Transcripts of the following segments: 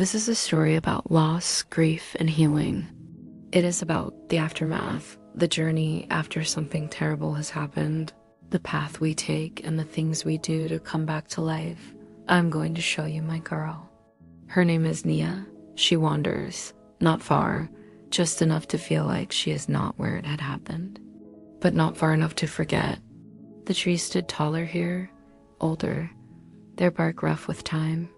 This is a story about loss, grief, and healing. It is about the aftermath, the journey after something terrible has happened, the path we take, and the things we do to come back to life. I'm going to show you my girl. Her name is Nia. She wanders, not far, just enough to feel like she is not where it had happened, but not far enough to forget. The trees stood taller here, older, their bark rough with time,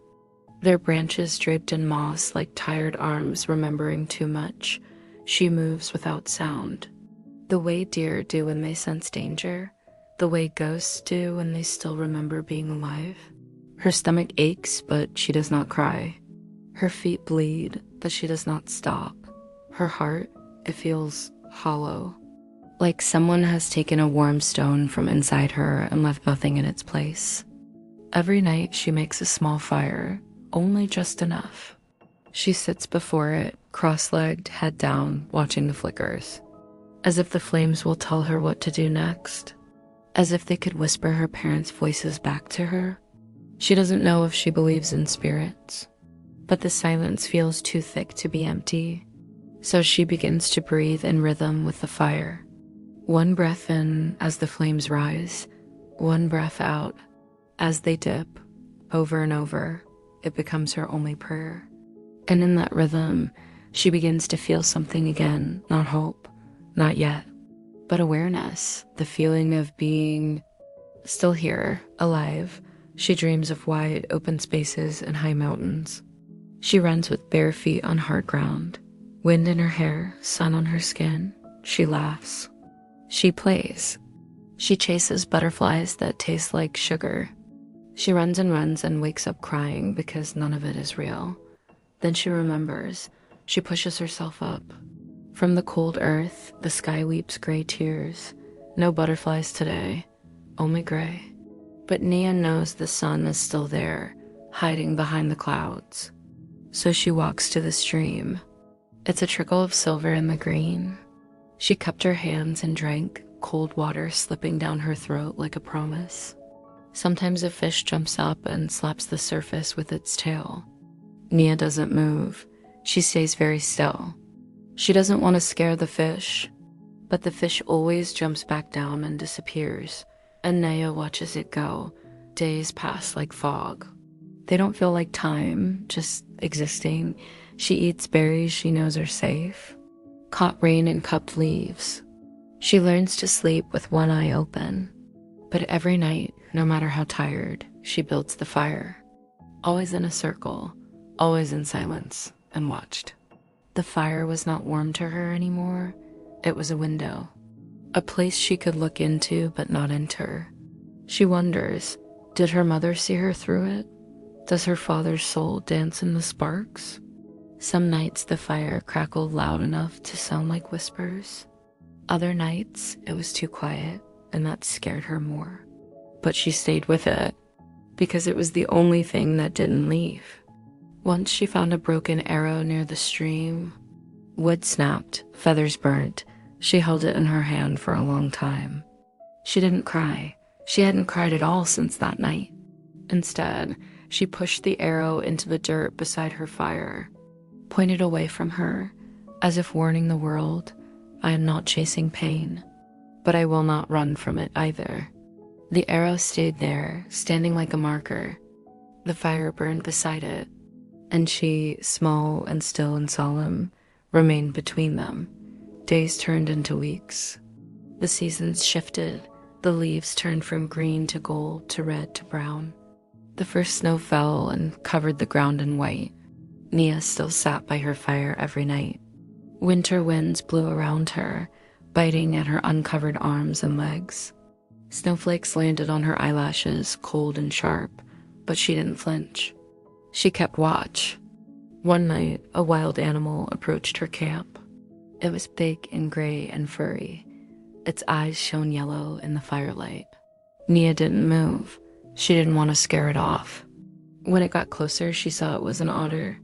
their branches draped in moss like tired arms remembering too much. She moves without sound, the way deer do when they sense danger, the way ghosts do when they still remember being alive. Her stomach aches, but she does not cry. Her feet bleed, but she does not stop. Her heart, it feels hollow, like someone has taken a warm stone from inside her and left nothing in its place. Every night she makes a small fire, only just enough. She sits before it, cross-legged, head down, watching the flickers, as if the flames will tell her what to do next, as if they could whisper her parents' voices back to her. She doesn't know if she believes in spirits, but the silence feels too thick to be empty, so she begins to breathe in rhythm with the fire. One breath in as the flames rise, one breath out as they dip, over and over. It becomes her only prayer. And in that rhythm, she begins to feel something again, not hope, not yet, but awareness, the feeling of being still here, alive. She dreams of wide, open spaces and high mountains. She runs with bare feet on hard ground, wind in her hair, sun on her skin. She laughs. She plays. She chases butterflies that taste like sugar. She runs and wakes up crying because none of it is real. Then she remembers. She pushes herself up. From the cold earth, the sky weeps gray tears. No butterflies today, only gray. But Nia knows the sun is still there, hiding behind the clouds. So she walks to the stream. It's a trickle of silver in the green. She cupped her hands and drank, cold water slipping down her throat like a promise. Sometimes a fish jumps up and slaps the surface with its tail. Nia doesn't move. She stays very still. She doesn't want to scare the fish, but the fish always jumps back down and disappears, and Nia watches it go. Days pass like fog. They don't feel like time, just existing. She eats berries she knows are safe, caught rain and cupped leaves. She learns to sleep with one eye open. But every night, no matter how tired, she builds the fire. Always in a circle, always in silence, and watched. The fire was not warm to her anymore. It was a window, a place she could look into but not enter. She wonders, did her mother see her through it? Does her father's soul dance in the sparks? Some nights the fire crackled loud enough to sound like whispers. Other nights it was too quiet, and that scared her more. But she stayed with it, because it was the only thing that didn't leave. Once she found a broken arrow near the stream. Wood snapped, feathers burnt. She held it in her hand for a long time. She didn't cry. She hadn't cried at all since that night. Instead, she pushed the arrow into the dirt beside her fire, pointed away from her, as if warning the world, I am not chasing pain, but I will not run from it either. The arrow stayed there, standing like a marker. The fire burned beside it, and she, small and still and solemn, remained between them. Days turned into weeks. The seasons shifted. The leaves turned from green to gold to red to brown. The first snow fell and covered the ground in white. Nia still sat by her fire every night. Winter winds blew around her, biting at her uncovered arms and legs. Snowflakes landed on her eyelashes, cold and sharp, but she didn't flinch. She kept watch. One night, a wild animal approached her camp. It was big and gray and furry. Its eyes shone yellow in the firelight. Nia didn't move. She didn't want to scare it off. When it got closer, she saw it was an otter.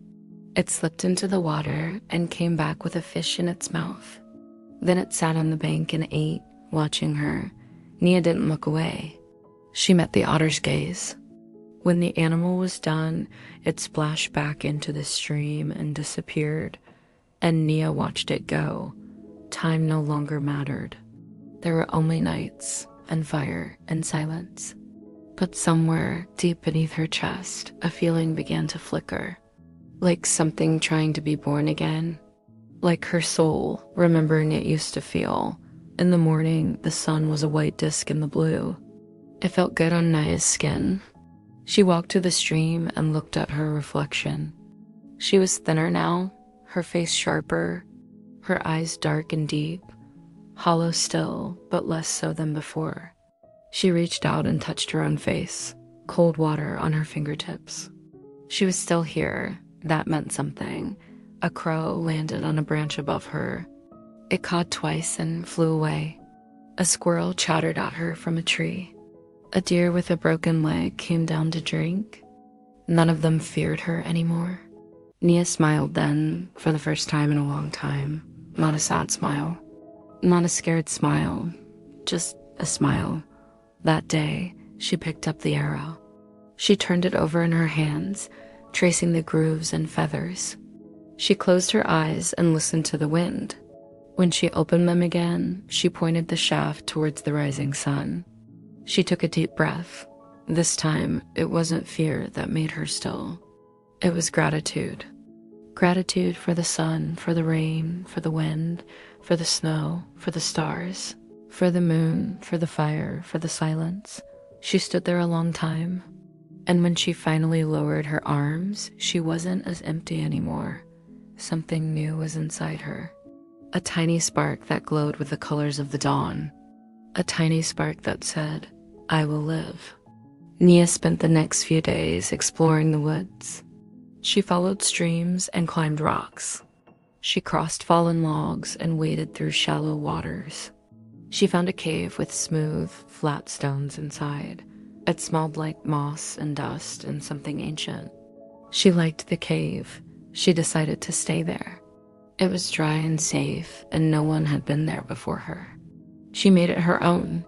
It slipped into the water and came back with a fish in its mouth. Then it sat on the bank and ate, watching her. Nia didn't look away. She met the otter's gaze. When the animal was done, it splashed back into the stream and disappeared, and Nia watched it go. Time no longer mattered. There were only nights and fire and silence. But somewhere deep beneath her chest, a feeling began to flicker, like something trying to be born again, like her soul remembering it used to feel. In the morning, the sun was a white disk in the blue. It felt good on Nia's skin. She walked to the stream and looked at her reflection. She was thinner now, her face sharper, her eyes dark and deep, hollow still, but less so than before. She reached out and touched her own face, cold water on her fingertips. She was still here. That meant something. A crow landed on a branch above her. It cawed twice and flew away. A squirrel chattered at her from a tree. A deer with a broken leg came down to drink. None of them feared her anymore. Nia smiled then, for the first time in a long time. Not a sad smile. Not a scared smile. Just a smile. That day, she picked up the arrow. She turned it over in her hands, tracing the grooves and feathers. She closed her eyes and listened to the wind. When she opened them again, she pointed the shaft towards the rising sun. She took a deep breath. This time, it wasn't fear that made her still. It was gratitude. Gratitude for the sun, for the rain, for the wind, for the snow, for the stars, for the moon, for the fire, for the silence. She stood there a long time. And when she finally lowered her arms, she wasn't as empty anymore. Something new was inside her. A tiny spark that glowed with the colors of the dawn. A tiny spark that said, I will live. Nia spent the next few days exploring the woods. She followed streams and climbed rocks. She crossed fallen logs and waded through shallow waters. She found a cave with smooth, flat stones inside. It smelled like moss and dust and something ancient. She liked the cave. She decided to stay there. It was dry and safe, and no one had been there before her. She made it her own.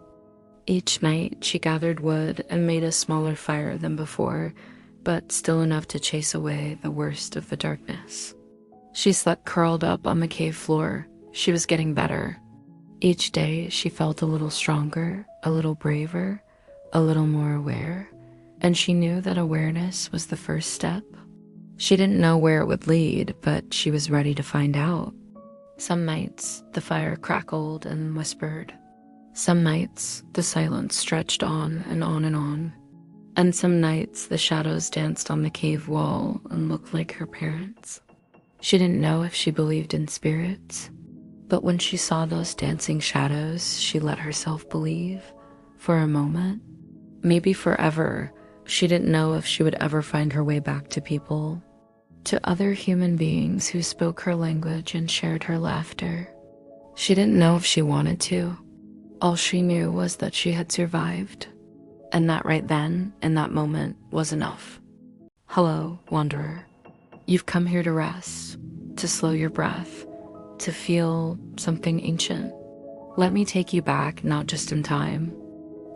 Each night, she gathered wood and made a smaller fire than before, but still enough to chase away the worst of the darkness. She slept curled up on the cave floor. She was getting better. Each day, she felt a little stronger, a little braver, a little more aware, and she knew that awareness was the first step. She didn't know where it would lead, but she was ready to find out. Some nights, the fire crackled and whispered. Some nights, the silence stretched on and on and on. And some nights, the shadows danced on the cave wall and looked like her parents. She didn't know if she believed in spirits, but when she saw those dancing shadows, she let herself believe, for a moment, maybe forever. She didn't know if she would ever find her way back to people, to other human beings who spoke her language and shared her laughter. She didn't know if she wanted to. All she knew was that she had survived, and that right then, in that moment, was enough. Hello, wanderer. You've come here to rest, to slow your breath, to feel something ancient. Let me take you back, not just in time,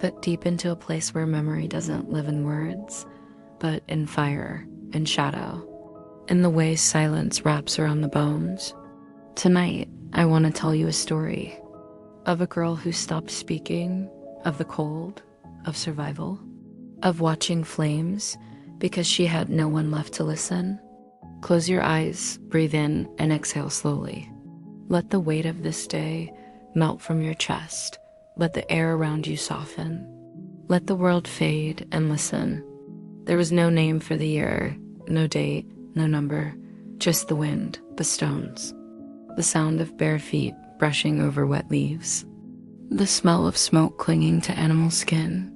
but deep into a place where memory doesn't live in words, but in fire, in shadow, in the way silence wraps around the bones. Tonight, I want to tell you a story of a girl who stopped speaking, of the cold, of survival, of watching flames because she had no one left to listen. Close your eyes, breathe in, and exhale slowly. Let the weight of this day melt from your chest. Let the air around you soften. Let the world fade and listen. There was no name for the year, no date, no number, just the wind, the stones, the sound of bare feet brushing over wet leaves, the smell of smoke clinging to animal skin,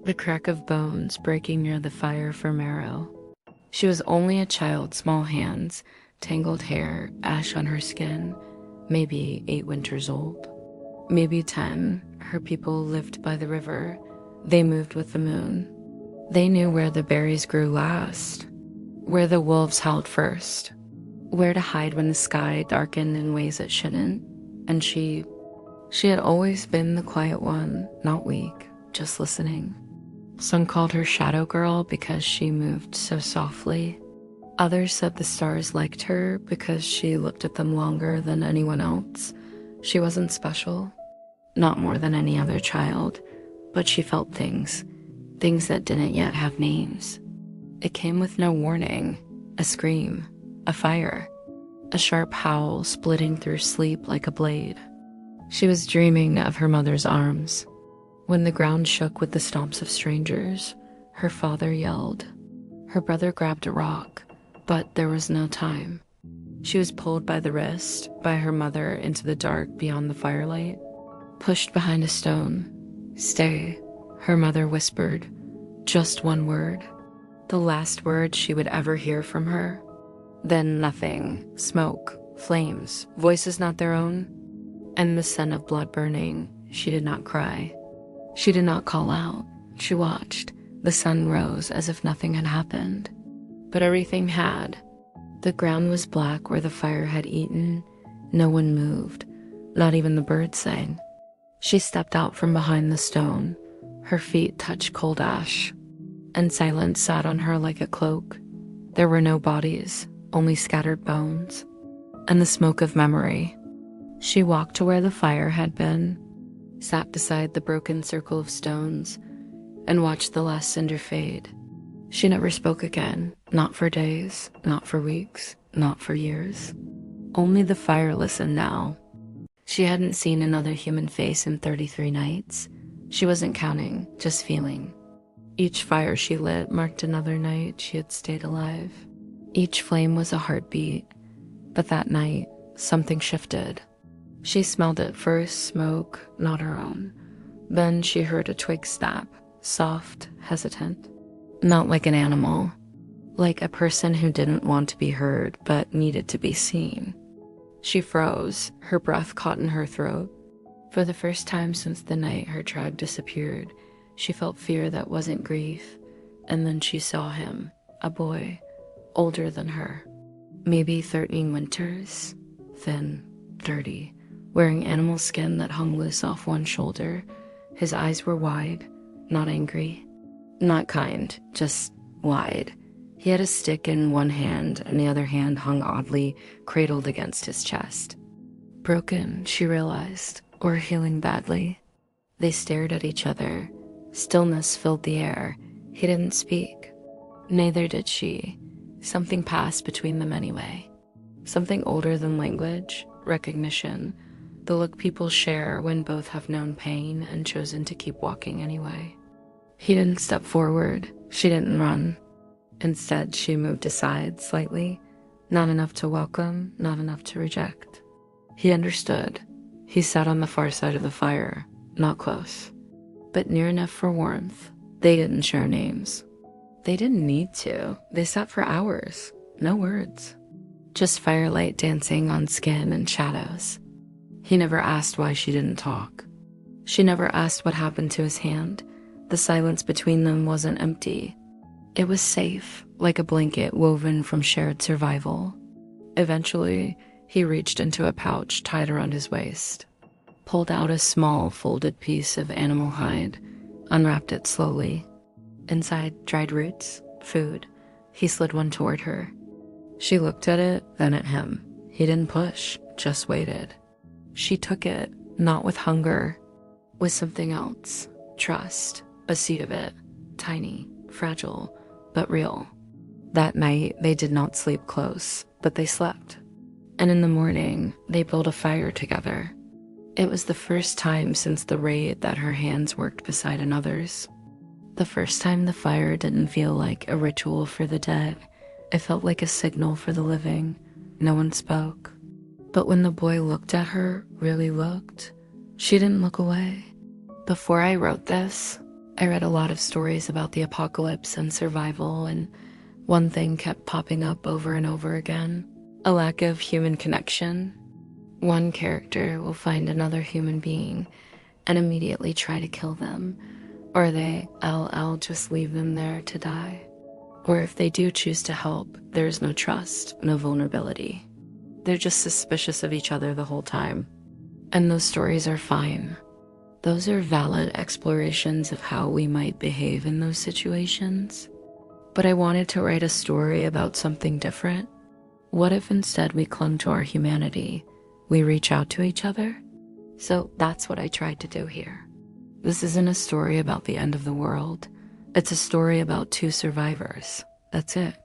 the crack of bones breaking near the fire for marrow. She was only a child, small hands, tangled hair, ash on her skin, maybe 8 winters old. Maybe 10, her people lived by the river. They moved with the moon. They knew where the berries grew last, where the wolves howled first, where to hide when the sky darkened in ways it shouldn't. And she had always been the quiet one, not weak, just listening. Some called her Shadow Girl because she moved so softly. Others said the stars liked her because she looked at them longer than anyone else. She wasn't special, not more than any other child, but she felt things that didn't yet have names. It came with no warning, a scream, a fire, a sharp howl splitting through sleep like a blade. She was dreaming of her mother's arms. When the ground shook with the stomps of strangers, her father yelled. Her brother grabbed a rock, but there was no time. She was pulled by the wrist by her mother into the dark beyond the firelight, pushed behind a stone. "Stay," her mother whispered. Just one word. The last word she would ever hear from her. Then nothing. Smoke, flames, voices not their own, and the scent of blood burning. She did not cry. She did not call out. She watched. The sun rose as if nothing had happened. But everything had. The ground was black where the fire had eaten. No one moved. Not even the birds sang. She stepped out from behind the stone. Her feet touched cold ash, and silence sat on her like a cloak. There were no bodies, only scattered bones, and the smoke of memory. She walked to where the fire had been, sat beside the broken circle of stones, and watched the last cinder fade. She never spoke again, not for days, not for weeks, not for years. Only the fire listened now. She hadn't seen another human face in 33 nights. She wasn't counting, just feeling. Each fire she lit marked another night she had stayed alive. Each flame was a heartbeat, but that night, something shifted. She smelled it first, smoke, not her own. Then she heard a twig snap, soft, hesitant. Not like an animal, like a person who didn't want to be heard but needed to be seen. She froze, her breath caught in her throat. For the first time since the night her tribe disappeared, she felt fear that wasn't grief, and then she saw him, a boy, older than her. Maybe 13 winters, thin, dirty, wearing animal skin that hung loose off one shoulder. His eyes were wide, not angry, not kind, just wide. He had a stick in one hand, and the other hand hung oddly, cradled against his chest. Broken, she realized, or healing badly. They stared at each other. Stillness filled the air. He didn't speak. Neither did she. Something passed between them anyway. Something older than language, recognition, the look people share when both have known pain and chosen to keep walking anyway. He didn't step forward. She didn't run. Instead, she moved aside slightly, not enough to welcome, not enough to reject. He understood. He sat on the far side of the fire, not close, but near enough for warmth. They didn't share names. They didn't need to. They sat for hours, no words. Just firelight dancing on skin and shadows. He never asked why she didn't talk. She never asked what happened to his hand. The silence between them wasn't empty. It was safe, like a blanket woven from shared survival. Eventually, he reached into a pouch tied around his waist, pulled out a small folded piece of animal hide, unwrapped it slowly. Inside, dried roots, food. He slid one toward her. She looked at it, then at him. He didn't push, just waited. She took it, not with hunger, with something else. Trust, a seed of it, tiny, fragile, but real. That night, they did not sleep close, but they slept. And in the morning, they built a fire together. It was the first time since the raid that her hands worked beside another's. The first time the fire didn't feel like a ritual for the dead. It felt like a signal for the living. No one spoke. But when the boy looked at her, really looked, she didn't look away. Before I wrote this, I read a lot of stories about the apocalypse and survival, and one thing kept popping up over and over again: a lack of human connection. One character will find another human being and immediately try to kill them, or I'll just leave them there to die. Or if they do choose to help, there's no trust, no vulnerability. They're just suspicious of each other the whole time. And those stories are fine. Those are valid explorations of how we might behave in those situations. But I wanted to write a story about something different. What if instead we clung to our humanity? We reach out to each other? So that's what I tried to do here. This isn't a story about the end of the world. It's a story about two survivors. That's it.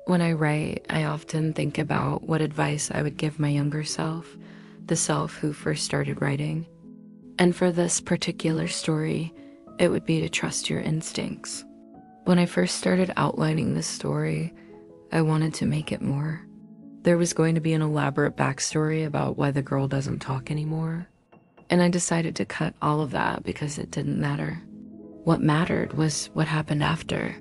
When I write, I often think about what advice I would give my younger self, the self who first started writing. And for this particular story, it would be to trust your instincts. When I first started outlining this story, I wanted to make it more. There was going to be an elaborate backstory about why the girl doesn't talk anymore. And I decided to cut all of that because it didn't matter. What mattered was what happened after.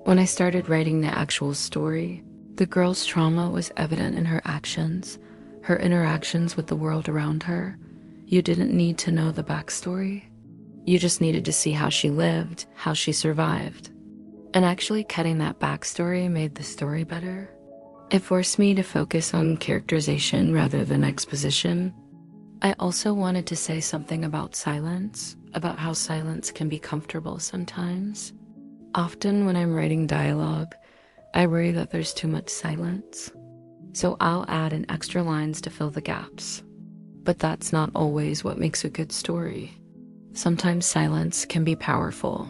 When I started writing the actual story, the girl's trauma was evident in her actions, her interactions with the world around her. You didn't need to know the backstory. You just needed to see how she lived, how she survived. And actually cutting that backstory made the story better. It forced me to focus on characterization rather than exposition. I also wanted to say something about silence, about how silence can be comfortable sometimes. Often when I'm writing dialogue, I worry that there's too much silence. So I'll add in extra lines to fill the gaps. But that's not always what makes a good story. Sometimes silence can be powerful.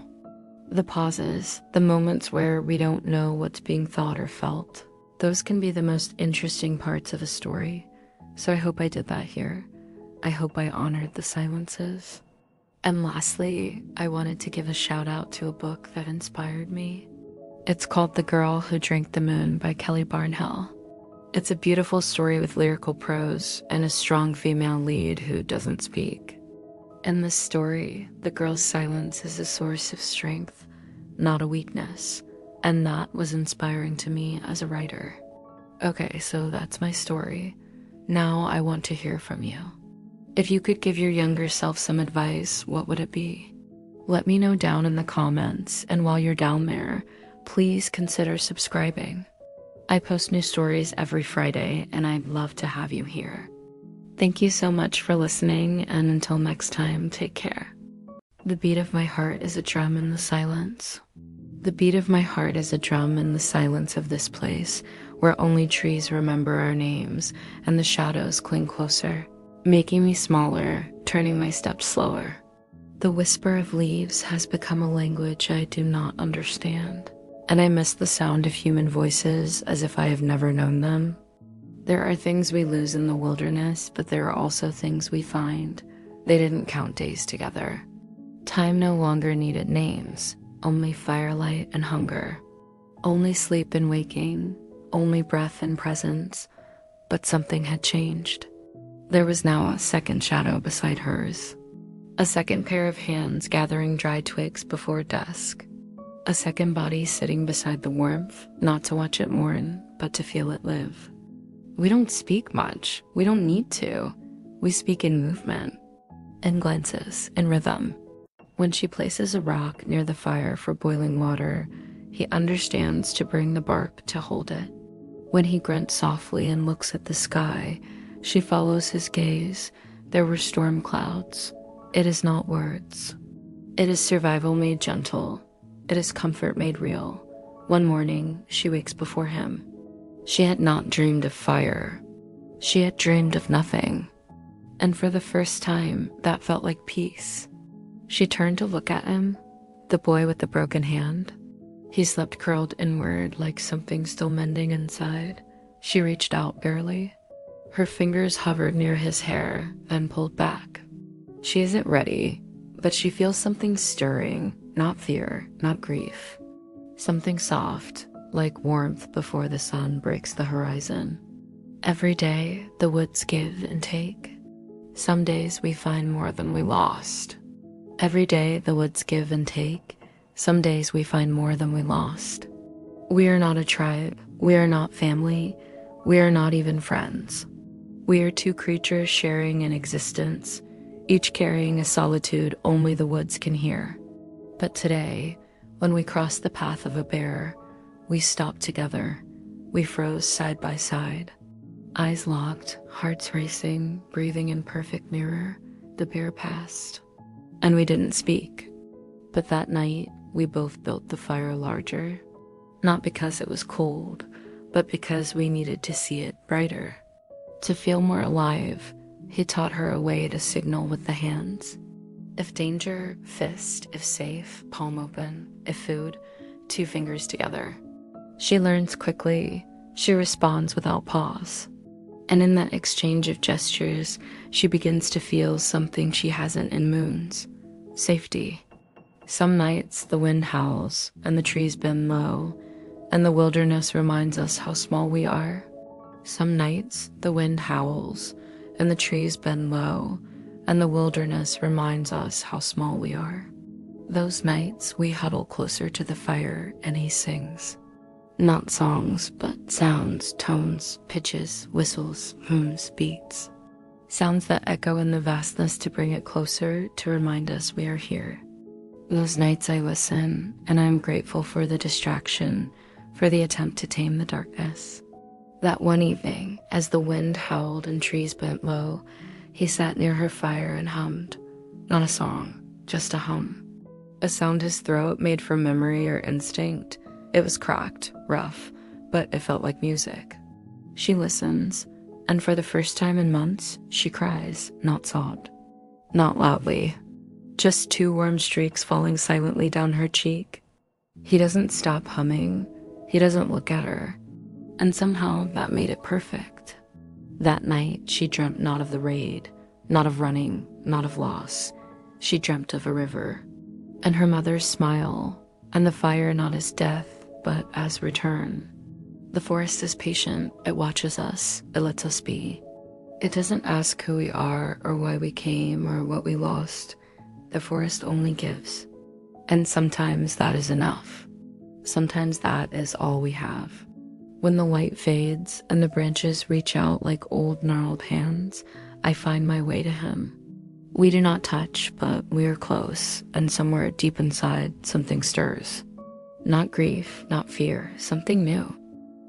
The pauses, the moments where we don't know what's being thought or felt, those can be the most interesting parts of a story. So I hope I did that here. I hope I honored the silences. And lastly, I wanted to give a shout out to a book that inspired me. It's called The Girl Who Drank the Moon by Kelly Barnhill. It's a beautiful story with lyrical prose and a strong female lead who doesn't speak. In this story, the girl's silence is a source of strength, not a weakness, and that was inspiring to me as a writer. Okay, so that's my story. Now I want to hear from you. If you could give your younger self some advice, what would it be? Let me know down in the comments, and while you're down there, please consider subscribing. I post new stories every Friday, and I'd love to have you here. Thank you so much for listening, and until next time, take care. The beat of my heart is a drum in the silence. The beat of my heart is a drum in the silence of this place, where only trees remember our names, and the shadows cling closer, making me smaller, turning my steps slower. The whisper of leaves has become a language I do not understand, and I miss the sound of human voices as if I have never known them. There are things we lose in the wilderness, but there are also things we find. They didn't count days together. Time no longer needed names, only firelight and hunger. Only sleep and waking, only breath and presence. But something had changed. There was now a second shadow beside hers. A second pair of hands gathering dry twigs before dusk. A second body sitting beside the warmth, not to watch it mourn, but to feel it live. We don't speak much. We don't need to. We speak in movement, in glances, in rhythm. When she places a rock near the fire for boiling water, he understands to bring the bark to hold it. When he grunts softly and looks at the sky, she follows his gaze. There were storm clouds. It is not words. It is survival made gentle. It is comfort made real. One morning, she wakes before him. She had not dreamed of fire. She had dreamed of nothing. And for the first time, that felt like peace. She turned to look at him, the boy with the broken hand. He slept curled inward like something still mending inside. She reached out barely. Her fingers hovered near his hair, then pulled back. She isn't ready, but she feels something stirring, not fear, not grief. Something soft, like warmth before the sun breaks the horizon. Every day, the woods give and take. Some days we find more than we lost. Every day, the woods give and take. Some days we find more than we lost. We are not a tribe. We are not family. We are not even friends. We are two creatures sharing an existence, each carrying a solitude only the woods can hear. But today, when we crossed the path of a bear, we stopped together. We froze side by side. Eyes locked, hearts racing, breathing in perfect mirror. The bear passed. and we didn't speak. But that night, we both built the fire larger, not because it was cold, but because we needed to see it brighter. To feel more alive, he taught her a way to signal with the hands. If danger, fist. If safe, palm open. If food, 2 fingers together. She learns quickly. She responds without pause. And in that exchange of gestures, she begins to feel something she hasn't in moons. Safety. Some nights the wind howls and the trees bend low, and the wilderness reminds us how small we are. Some nights the wind howls and the trees bend low, and the wilderness reminds us how small we are. Those nights we huddle closer to the fire and he sings. Not songs, but sounds, tones, pitches, whistles, hums, beats. Sounds that echo in the vastness to bring it closer, to remind us we are here. Those nights I listen, and I am grateful for the distraction, for the attempt to tame the darkness. That one evening, as the wind howled and trees bent low, he sat near her fire and hummed. Not a song, just a hum. A sound his throat made from memory or instinct. It was cracked, rough, but it felt like music. She listens, and for the first time in months, she cries, not sobbed. Not loudly. Just 2 warm streaks falling silently down her cheek. He doesn't stop humming. He doesn't look at her. And somehow that made it perfect. That night, she dreamt not of the raid, not of running, not of loss. She dreamt of a river, and her mother's smile, and the fire not as death, but as return. The forest is patient. It watches us. It lets us be. It doesn't ask who we are or why we came or what we lost. The forest only gives. And sometimes that is enough. Sometimes that is all we have. When the light fades and the branches reach out like old gnarled hands, I find my way to him. We do not touch, but we are close, and somewhere deep inside, something stirs. Not grief, not fear, something new.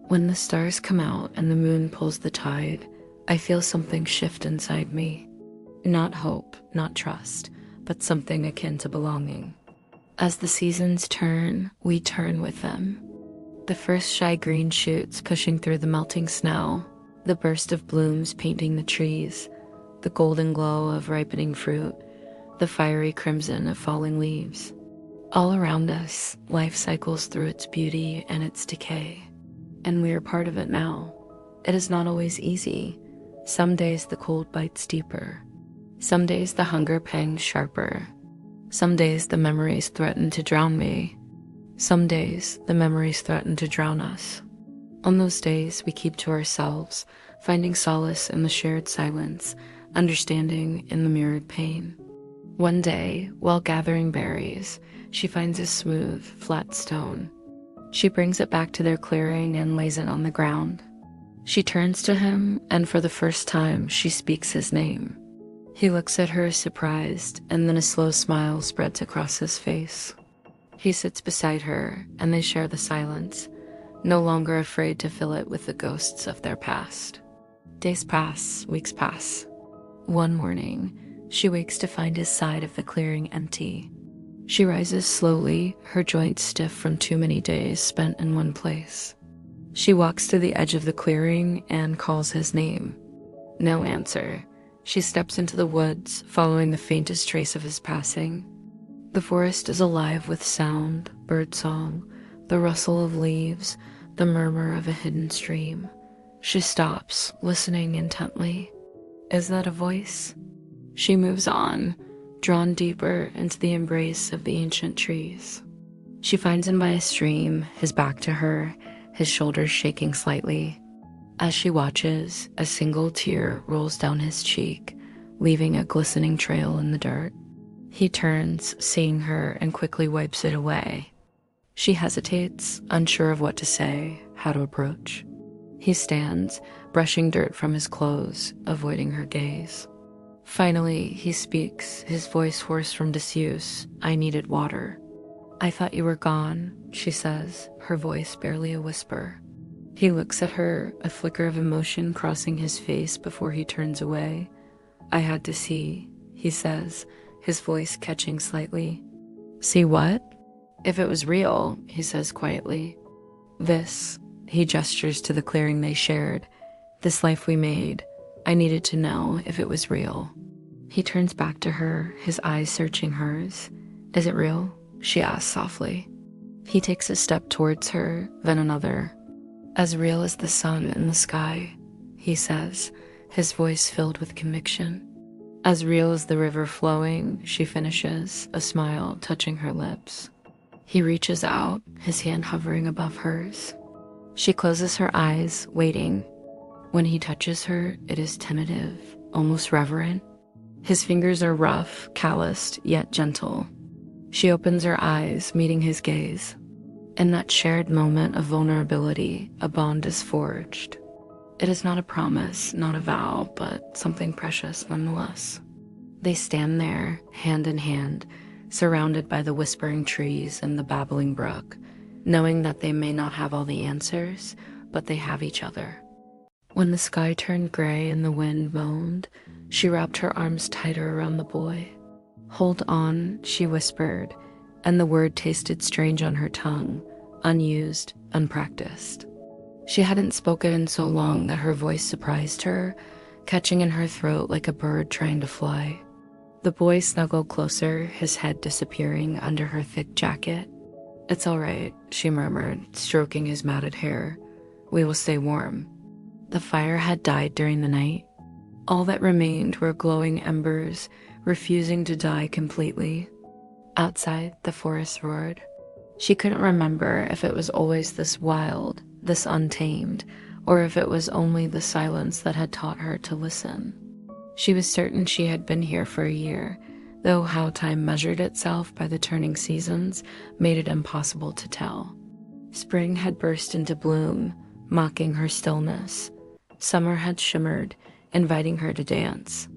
When the stars come out and the moon pulls the tide, I feel something shift inside me. Not hope, not trust, but something akin to belonging. As the seasons turn, we turn with them. The first shy green shoots pushing through the melting snow, the burst of blooms painting the trees, the golden glow of ripening fruit, the fiery crimson of falling leaves. All around us, life cycles through its beauty and its decay, and we are part of it now. It is not always easy. Some days the cold bites deeper. Some days the hunger pangs sharper. Some days the memories threaten to drown me. Some days the memories threaten to drown us. On those days we keep to ourselves, finding solace in the shared silence, understanding in the mirrored pain. One day, while gathering berries, she finds a smooth, flat stone. She brings it back to their clearing and lays it on the ground. She turns to him, and for the first time, she speaks his name. He looks at her surprised, and then a slow smile spreads across his face. He sits beside her, and they share the silence, no longer afraid to fill it with the ghosts of their past. Days pass, weeks pass. One morning, she wakes to find his side of the clearing empty. She rises slowly, her joints stiff from too many days spent in one place. She walks to the edge of the clearing and calls his name. No answer. She steps into the woods, following the faintest trace of his passing. The forest is alive with sound, birdsong, the rustle of leaves, the murmur of a hidden stream. She stops, listening intently. Is that a voice? She moves on, drawn deeper into the embrace of the ancient trees. She finds him by a stream, his back to her, his shoulders shaking slightly. As she watches, a single tear rolls down his cheek, leaving a glistening trail in the dirt. He turns, seeing her, and quickly wipes it away. She hesitates, unsure of what to say, how to approach. He stands, brushing dirt from his clothes, avoiding her gaze. Finally, he speaks, his voice hoarse from disuse. I needed water. I thought you were gone, she says, her voice barely a whisper. He looks at her, a flicker of emotion crossing his face before he turns away. I had to see, he says, his voice catching slightly. See what? If it was real, he says quietly. This, he gestures to the clearing they shared. This life we made, I needed to know if it was real. He turns back to her, his eyes searching hers. Is it real? She asks softly. He takes a step towards her, then another. As real as the sun in the sky, he says, his voice filled with conviction. As real as the river flowing, she finishes, a smile touching her lips. He reaches out, his hand hovering above hers. She closes her eyes, waiting. When he touches her, it is tentative, almost reverent. His fingers are rough, calloused, yet gentle. She opens her eyes, meeting his gaze. In that shared moment of vulnerability, a bond is forged. It is not a promise, not a vow, but something precious nonetheless. They stand there, hand in hand, surrounded by the whispering trees and the babbling brook, knowing that they may not have all the answers, but they have each other. When the sky turned gray and the wind moaned, she wrapped her arms tighter around the boy. Hold on, she whispered, and the word tasted strange on her tongue, unused, unpracticed. She hadn't spoken in so long that her voice surprised her, catching in her throat like a bird trying to fly. The boy snuggled closer, his head disappearing under her thick jacket. It's all right, she murmured, stroking his matted hair. We will stay warm. The fire had died during the night. All that remained were glowing embers, refusing to die completely. Outside, the forest roared. She couldn't remember if it was always this wild, this untamed, or if it was only the silence that had taught her to listen. She was certain she had been here for a year, though how time measured itself by the turning seasons made it impossible to tell. Spring had burst into bloom, mocking her stillness. Summer had shimmered, inviting her to dance.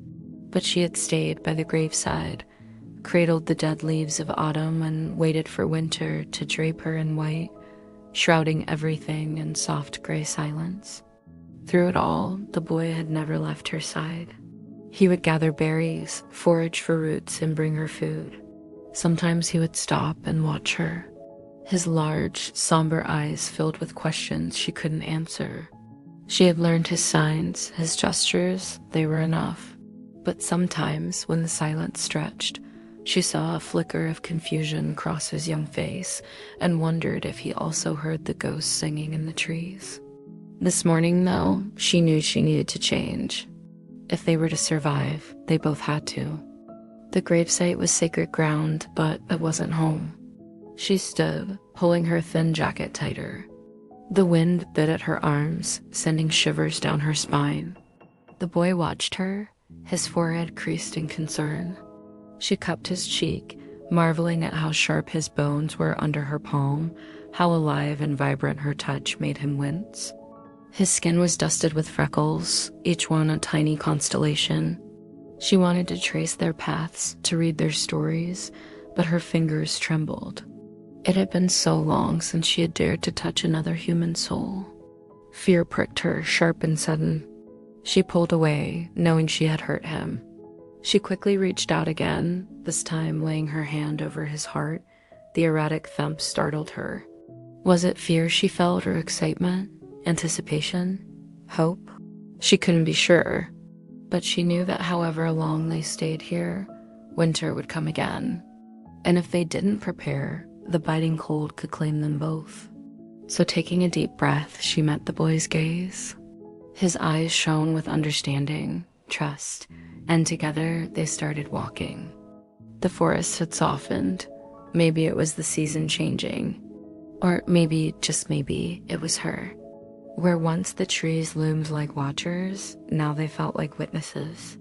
But she had stayed by the graveside, cradled the dead leaves of autumn, and waited for winter to drape her in white, shrouding everything in soft gray silence. Through it all, the boy had never left her side. He would gather berries, forage for roots, and bring her food. Sometimes he would stop and watch her, his large, somber eyes filled with questions she couldn't answer. She had learned his signs, his gestures, they were enough. But sometimes, when the silence stretched, she saw a flicker of confusion cross his young face and wondered if he also heard the ghosts singing in the trees. This morning, though, she knew she needed to change. If they were to survive, they both had to. The gravesite was sacred ground, but it wasn't home. She stood, pulling her thin jacket tighter. The wind bit at her arms, sending shivers down her spine. The boy watched her, his forehead creased in concern. She cupped his cheek, marveling at how sharp his bones were under her palm, how alive and vibrant her touch made him wince. His skin was dusted with freckles, each one a tiny constellation. She wanted to trace their paths, to read their stories, but her fingers trembled. It had been so long since she had dared to touch another human soul. Fear pricked her, sharp and sudden. She pulled away, knowing she had hurt him. She quickly reached out again, this time laying her hand over his heart. The erratic thump startled her. Was it fear she felt, or excitement? Anticipation? Hope? She couldn't be sure, but she knew that however long they stayed here, winter would come again. And if they didn't prepare, the biting cold could claim them both. So taking a deep breath, she met the boy's gaze. His eyes shone with understanding, trust, and together they started walking. The forest had softened. Maybe it was the season changing. Or maybe, just maybe, it was her. Where once the trees loomed like watchers, now they felt like witnesses.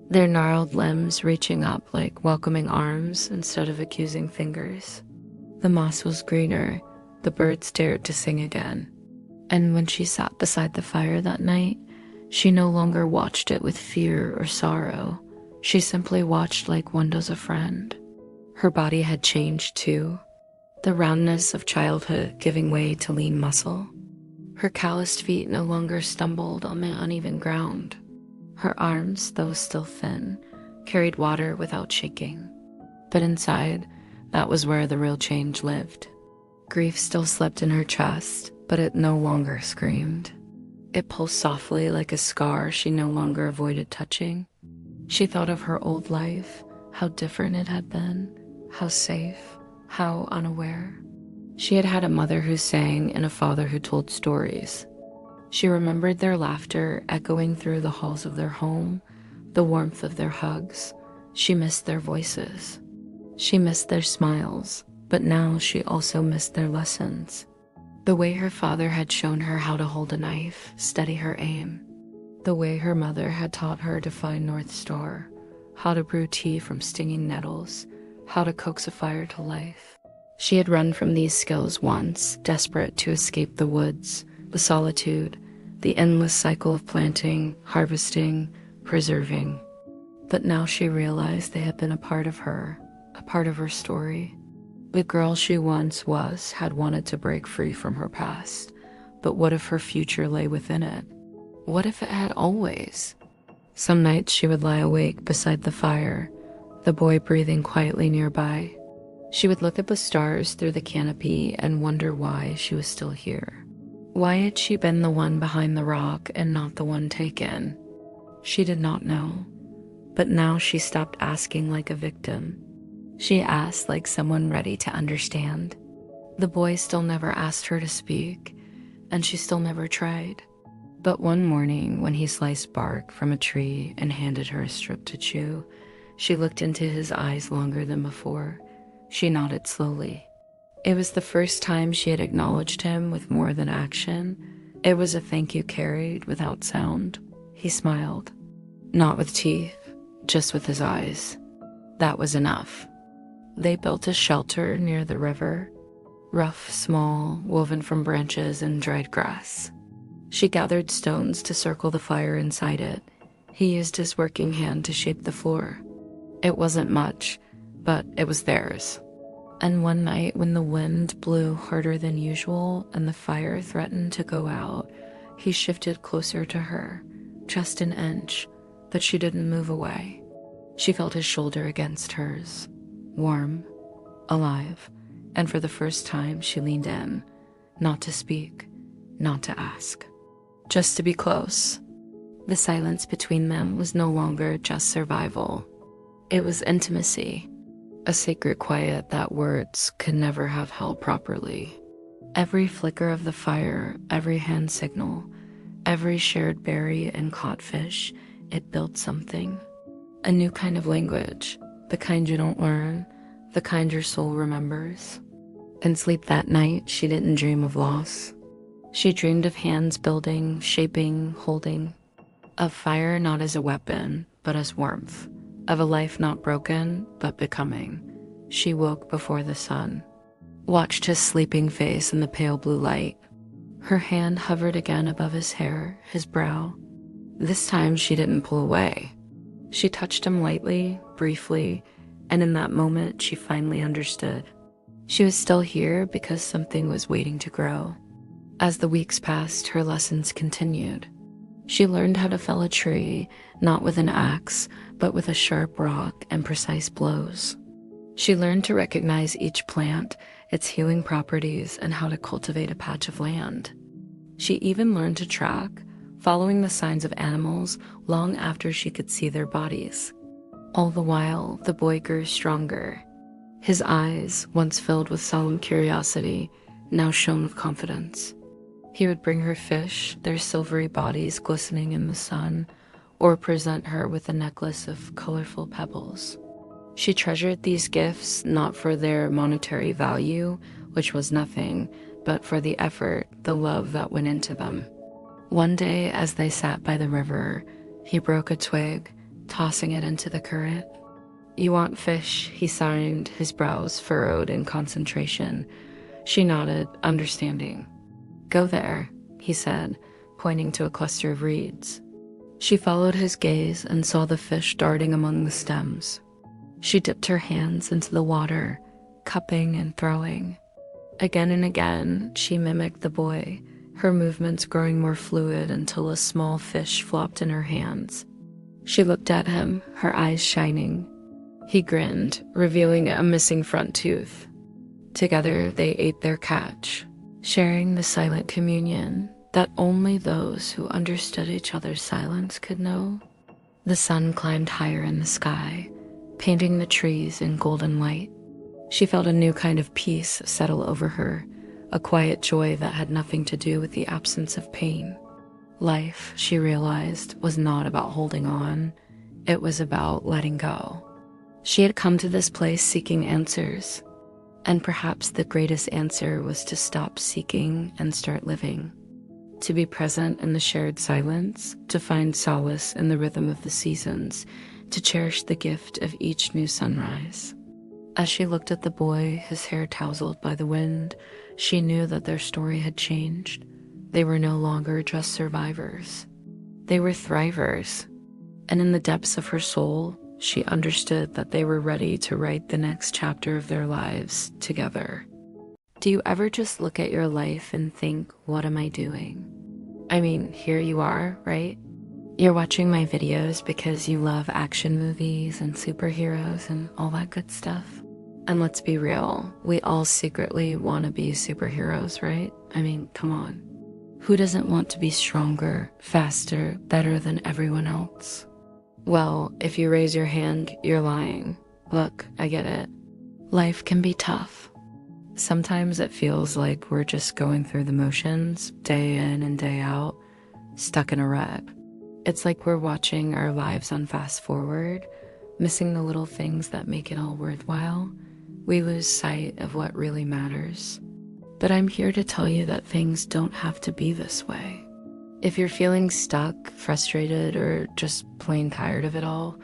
Their gnarled limbs reaching up like welcoming arms instead of accusing fingers. The moss was greener, the birds dared to sing again. And when she sat beside the fire that night, she no longer watched it with fear or sorrow. She simply watched like one does a friend. Her body had changed too, the roundness of childhood giving way to lean muscle. Her calloused feet no longer stumbled on the uneven ground. Her arms, though still thin, carried water without shaking. But inside, that was where the real change lived. Grief still slept in her chest, but it no longer screamed. It pulsed softly like a scar she no longer avoided touching. She thought of her old life, how different it had been, how safe, how unaware. She had had a mother who sang and a father who told stories. She remembered their laughter echoing through the halls of their home, the warmth of their hugs. She missed their voices. She missed their smiles, but now she also missed their lessons. The way her father had shown her how to hold a knife, steady her aim. The way her mother had taught her to find North Star, how to brew tea from stinging nettles, how to coax a fire to life. She had run from these skills once, desperate to escape the woods, the solitude, the endless cycle of planting, harvesting, preserving. But now she realized they had been a part of her story. The girl she once was had wanted to break free from her past, but what if her future lay within it? What if it had always? Some nights she would lie awake beside the fire, the boy breathing quietly nearby. She would look at the stars through the canopy and wonder why she was still here. Why had she been the one behind the rock and not the one taken? She did not know, but now she stopped asking like a victim. She asked like someone ready to understand. The boy still never asked her to speak, and she still never tried. But one morning, when he sliced bark from a tree and handed her a strip to chew, she looked into his eyes longer than before. She nodded slowly. It was the first time she had acknowledged him with more than action. It was a thank you carried without sound. He smiled. Not with teeth, just with his eyes. That was enough. They built a shelter near the river, rough, small, woven from branches and dried grass. She gathered stones to circle the fire inside it. He used his working hand to shape the floor. It wasn't much, but it was theirs. And one night when the wind blew harder than usual and the fire threatened to go out, he shifted closer to her, just an inch, but she didn't move away. She felt his shoulder against hers. Warm, alive, and for the first time she leaned in, not to speak, not to ask, just to be close. The silence between them was no longer just survival. It was intimacy, a sacred quiet that words could never have held properly. Every flicker of the fire, every hand signal, every shared berry and caught fish, it built something. A new kind of language. The kind you don't learn, the kind your soul remembers. In sleep that night, she didn't dream of loss. She dreamed of hands building, shaping, holding. Of fire not as a weapon, but as warmth. Of a life not broken, but becoming. She woke before the sun, watched his sleeping face in the pale blue light. Her hand hovered again above his hair, his brow. This time she didn't pull away. She touched him lightly, briefly, and in that moment she finally understood. She was still here because something was waiting to grow. As the weeks passed, her lessons continued. She learned how to fell a tree, not with an axe, but with a sharp rock and precise blows. She learned to recognize each plant, its healing properties, and how to cultivate a patch of land. She even learned to track, following the signs of animals long after she could see their bodies. All the while, the boy grew stronger. His eyes, once filled with solemn curiosity, now shone with confidence. He would bring her fish, their silvery bodies glistening in the sun, or present her with a necklace of colorful pebbles. She treasured these gifts not for their monetary value, which was nothing, but for the effort, the love that went into them. One day, as they sat by the river, he broke a twig, tossing it into the current. "You want fish," he signed, his brows furrowed in concentration. She nodded, understanding. "Go there," he said, pointing to a cluster of reeds. She followed his gaze and saw the fish darting among the stems. She dipped her hands into the water, cupping and throwing. Again and again, she mimicked the boy, her movements growing more fluid until a small fish flopped in her hands. She looked at him, her eyes shining. He grinned, revealing a missing front tooth. Together, they ate their catch, sharing the silent communion that only those who understood each other's silence could know. The sun climbed higher in the sky, painting the trees in golden light. She felt a new kind of peace settle over her, a quiet joy that had nothing to do with the absence of pain. Life, she realized, was not about holding on. It was about letting go. She had come to this place seeking answers, and perhaps the greatest answer was to stop seeking and start living. To be present in the shared silence, to find solace in the rhythm of the seasons, to cherish the gift of each new sunrise. As she looked at the boy, his hair tousled by the wind, she knew that their story had changed. They were no longer just survivors. They were thrivers. And in the depths of her soul, she understood that they were ready to write the next chapter of their lives together. Do you ever just look at your life and think, what am I doing? I mean, here you are, right? You're watching my videos because you love action movies and superheroes and all that good stuff. And let's be real, we all secretly want to be superheroes, right? I mean, come on. Who doesn't want to be stronger, faster, better than everyone else? Well, if you raise your hand, you're lying. Look, I get it. Life can be tough. Sometimes it feels like we're just going through the motions, day in and day out, stuck in a rut. It's like we're watching our lives on fast forward, missing the little things that make it all worthwhile. We lose sight of what really matters. But I'm here to tell you that things don't have to be this way. If you're feeling stuck, frustrated, or just plain tired of it all,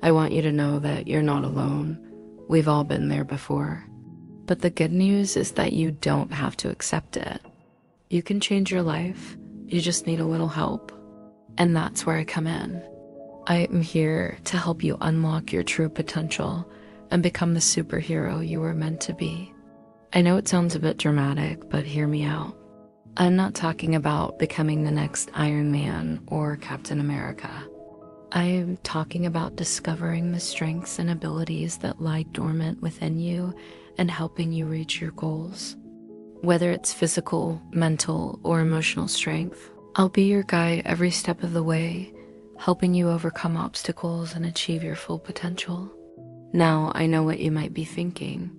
I want you to know that you're not alone. We've all been there before. But the good news is that you don't have to accept it. You can change your life. You just need a little help. And that's where I come in. I am here to help you unlock your true potential and become the superhero you were meant to be. I know it sounds a bit dramatic, but hear me out. I'm not talking about becoming the next Iron Man or Captain America. I am talking about discovering the strengths and abilities that lie dormant within you and helping you reach your goals. Whether it's physical, mental, or emotional strength, I'll be your guide every step of the way, helping you overcome obstacles and achieve your full potential. Now I know what you might be thinking.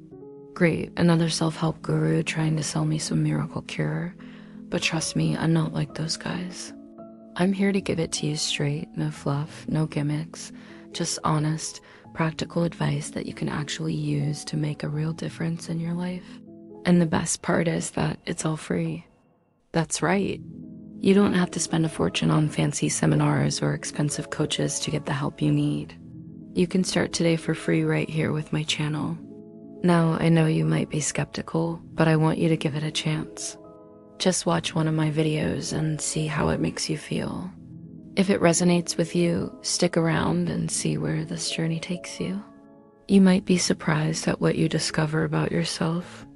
Great, another self-help guru trying to sell me some miracle cure. But trust me, I'm not like those guys. I'm here to give it to you straight, no fluff, no gimmicks, just honest, practical advice that you can actually use to make a real difference in your life. And the best part is that it's all free. That's right. You don't have to spend a fortune on fancy seminars or expensive coaches to get the help you need. You can start today for free right here with my channel. Now, I know you might be skeptical, but I want you to give it a chance. Just watch one of my videos and see how it makes you feel. If it resonates with you, stick around and see where this journey takes you. You might be surprised at what you discover about yourself.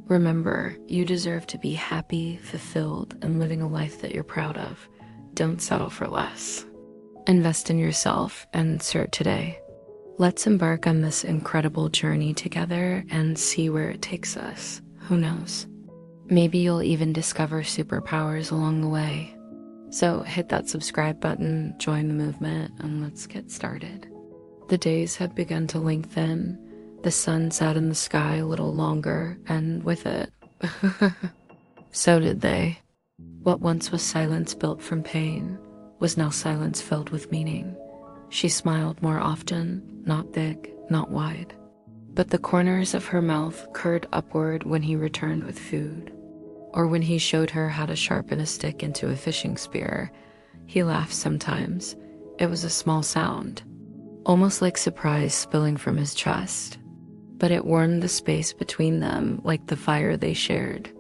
Remember, you deserve to be happy, fulfilled, and living a life that you're proud of. Don't settle for less. Invest in yourself and start today. Let's embark on this incredible journey together and see where it takes us. Who knows? Maybe you'll even discover superpowers along the way. So hit that subscribe button, join the movement, and let's get started. The days had begun to lengthen. The sun sat in the sky a little longer, and with it, so did they. What once was silence built from pain was now silence filled with meaning. She smiled more often, not big, not wide. But the corners of her mouth curved upward when he returned with food. Or when he showed her how to sharpen a stick into a fishing spear. He laughed sometimes. It was a small sound, almost like surprise spilling from his chest. But it warmed the space between them like the fire they shared.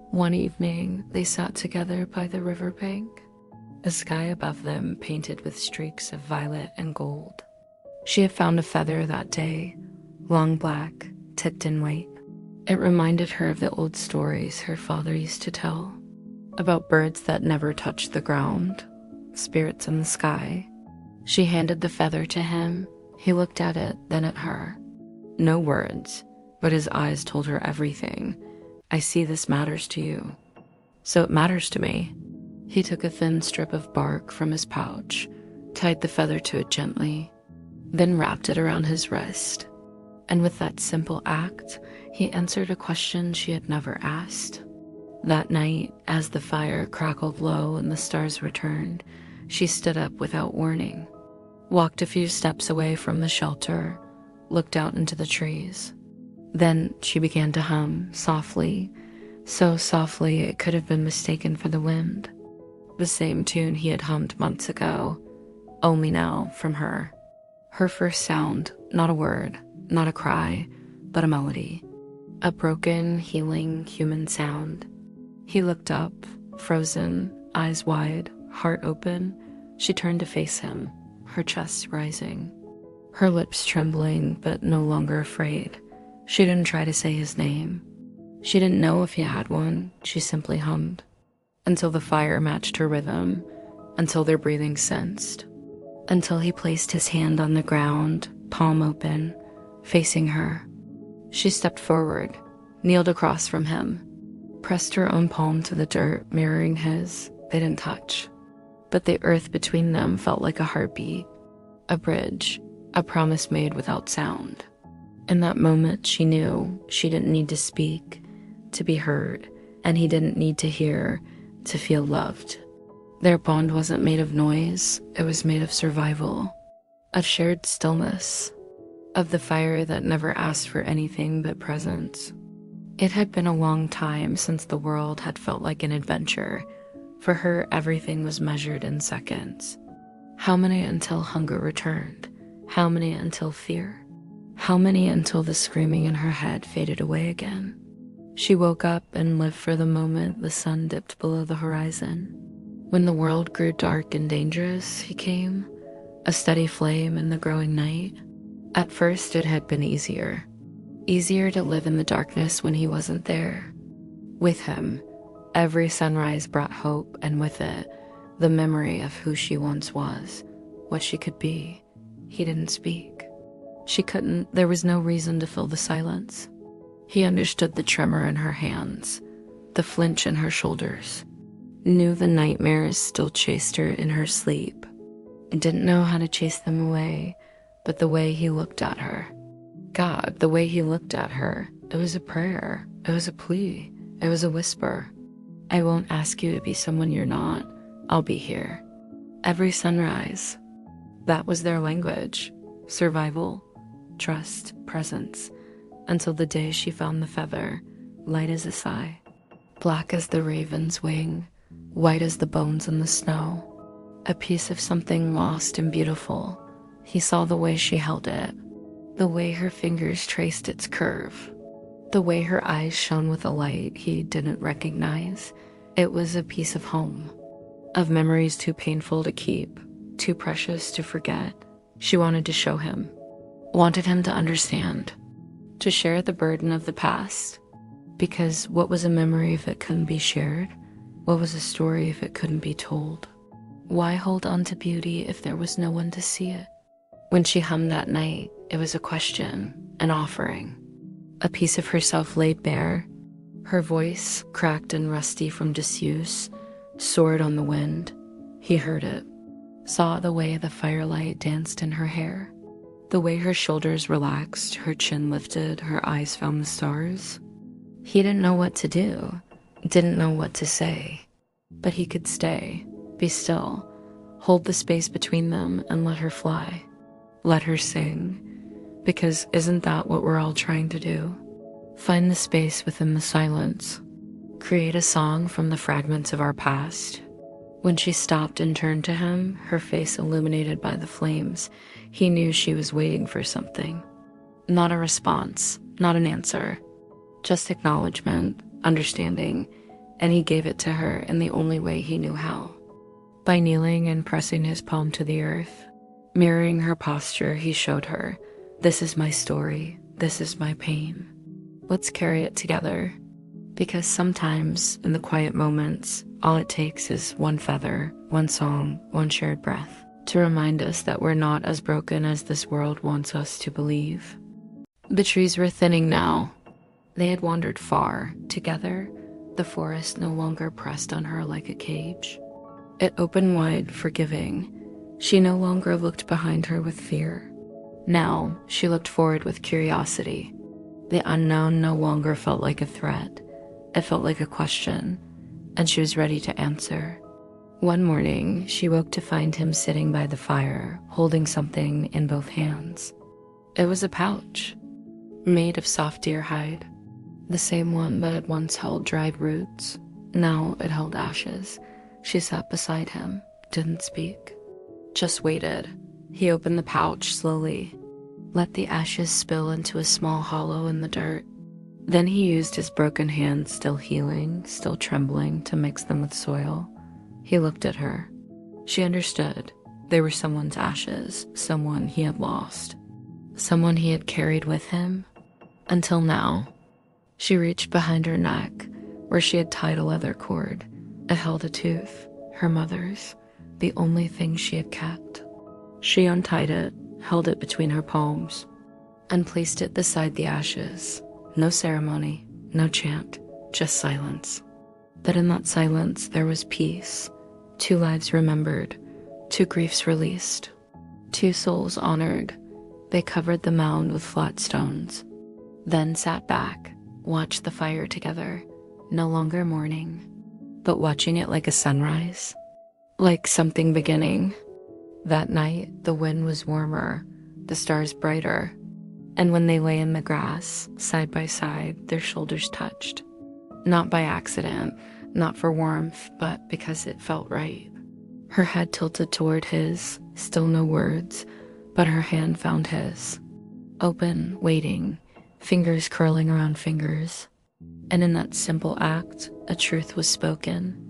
One evening, they sat together by the riverbank, the sky above them painted with streaks of violet and gold. She had found a feather that day, long black, tipped in white. It reminded her of the old stories her father used to tell, about birds that never touched the ground, spirits in the sky. She handed the feather to him. He looked at it, then at her. No words, but his eyes told her everything. I see this matters to you. So it matters to me. He took a thin strip of bark from his pouch, tied the feather to it gently, then wrapped it around his wrist. And with that simple act, he answered a question she had never asked. That night, as the fire crackled low and the stars returned, she stood up without warning, walked a few steps away from the shelter, looked out into the trees. Then she began to hum softly, so softly it could have been mistaken for the wind. The same tune he had hummed months ago, only now from her. Her first sound, not a word, not a cry, but a melody. A broken, healing, human sound. He looked up, frozen, eyes wide, heart open. She turned to face him, her chest rising, her lips trembling but no longer afraid. She didn't try to say his name. She didn't know if he had one. She simply hummed, until the fire matched her rhythm, until their breathing sensed, until he placed his hand on the ground, palm open, facing her. She stepped forward, kneeled across from him, pressed her own palm to the dirt, mirroring his. They didn't touch, but the earth between them felt like a heartbeat, a bridge, a promise made without sound. In that moment, she knew she didn't need to speak to be heard, and he didn't need to hear to feel loved. Their bond wasn't made of noise, it was made of survival, of shared stillness, of the fire that never asked for anything but presence. It had been a long time since the world had felt like an adventure. For her, everything was measured in seconds. How many until hunger returned? How many until fear? How many until the screaming in her head faded away again? She woke up and lived for the moment the sun dipped below the horizon. When the world grew dark and dangerous, he came, a steady flame in the growing night. At first, it had been easier to live in the darkness when he wasn't there. With him, every sunrise brought hope, and with it, the memory of who she once was, what she could be. He didn't speak. She couldn't. There was no reason to fill the silence. He understood the tremor in her hands, the flinch in her shoulders, knew the nightmares still chased her in her sleep, and didn't know how to chase them away, but the way he looked at her. God, the way he looked at her, it was a prayer, it was a plea, it was a whisper. I won't ask you to be someone you're not. I'll be here. Every sunrise, that was their language. Survival, trust, presence, until the day she found the feather, light as a sigh, black as the raven's wing, white as the bones in the snow, a piece of something lost and beautiful. He saw the way she held it, the way her fingers traced its curve, the way her eyes shone with a light he didn't recognize. It was a piece of home, of memories too painful to keep, too precious to forget. She wanted to show him, wanted him to understand, to share the burden of the past. Because what was a memory if it couldn't be shared? What was a story if it couldn't be told? Why hold on to beauty if there was no one to see it? When she hummed that night, it was a question, an offering. A piece of herself laid bare. Her voice, cracked and rusty from disuse, soared on the wind. He heard it, saw the way the firelight danced in her hair, the way her shoulders relaxed, her chin lifted, her eyes found the stars. He didn't know what to do, didn't know what to say, but he could stay, be still, hold the space between them and let her fly, let her sing, because isn't that what we're all trying to do? Find the space within the silence, create a song from the fragments of our past. When she stopped and turned to him, her face illuminated by the flames, he knew she was waiting for something. Not a response, not an answer, just acknowledgement, understanding, and he gave it to her in the only way he knew how. By kneeling and pressing his palm to the earth, mirroring her posture, he showed her, this is my story, this is my pain. Let's carry it together. Because sometimes, in the quiet moments, all it takes is one feather, one song, one shared breath to remind us that we're not as broken as this world wants us to believe. The trees were thinning now. They had wandered far. Together, the forest no longer pressed on her like a cage. It opened wide, forgiving. She no longer looked behind her with fear. Now, she looked forward with curiosity. The unknown no longer felt like a threat. It felt like a question, and she was ready to answer. One morning, she woke to find him sitting by the fire, holding something in both hands. It was a pouch, made of soft deer hide, the same one that had once held dried roots. Now it held ashes. She sat beside him, didn't speak, just waited. He opened the pouch slowly, let the ashes spill into a small hollow in the dirt. Then he used his broken hands, still healing, still trembling, to mix them with soil. He looked at her. She understood. They were someone's ashes, someone he had lost, someone he had carried with him until now. She reached behind her neck, where she had tied a leather cord. It held a tooth, her mother's, the only thing she had kept. She untied it, held it between her palms, and placed it beside the ashes. No ceremony, no chant, just silence. But in that silence there was peace. 2 lives remembered, 2 griefs released, 2 souls honored. They covered the mound with flat stones, then sat back, watched the fire together, no longer mourning, but watching it like a sunrise, like something beginning. That night, the wind was warmer, the stars brighter, and when they lay in the grass, side by side, their shoulders touched. Not by accident, not for warmth, but because it felt right. Her head tilted toward his, still no words, but her hand found his. Open, waiting, fingers curling around fingers. And in that simple act, a truth was spoken.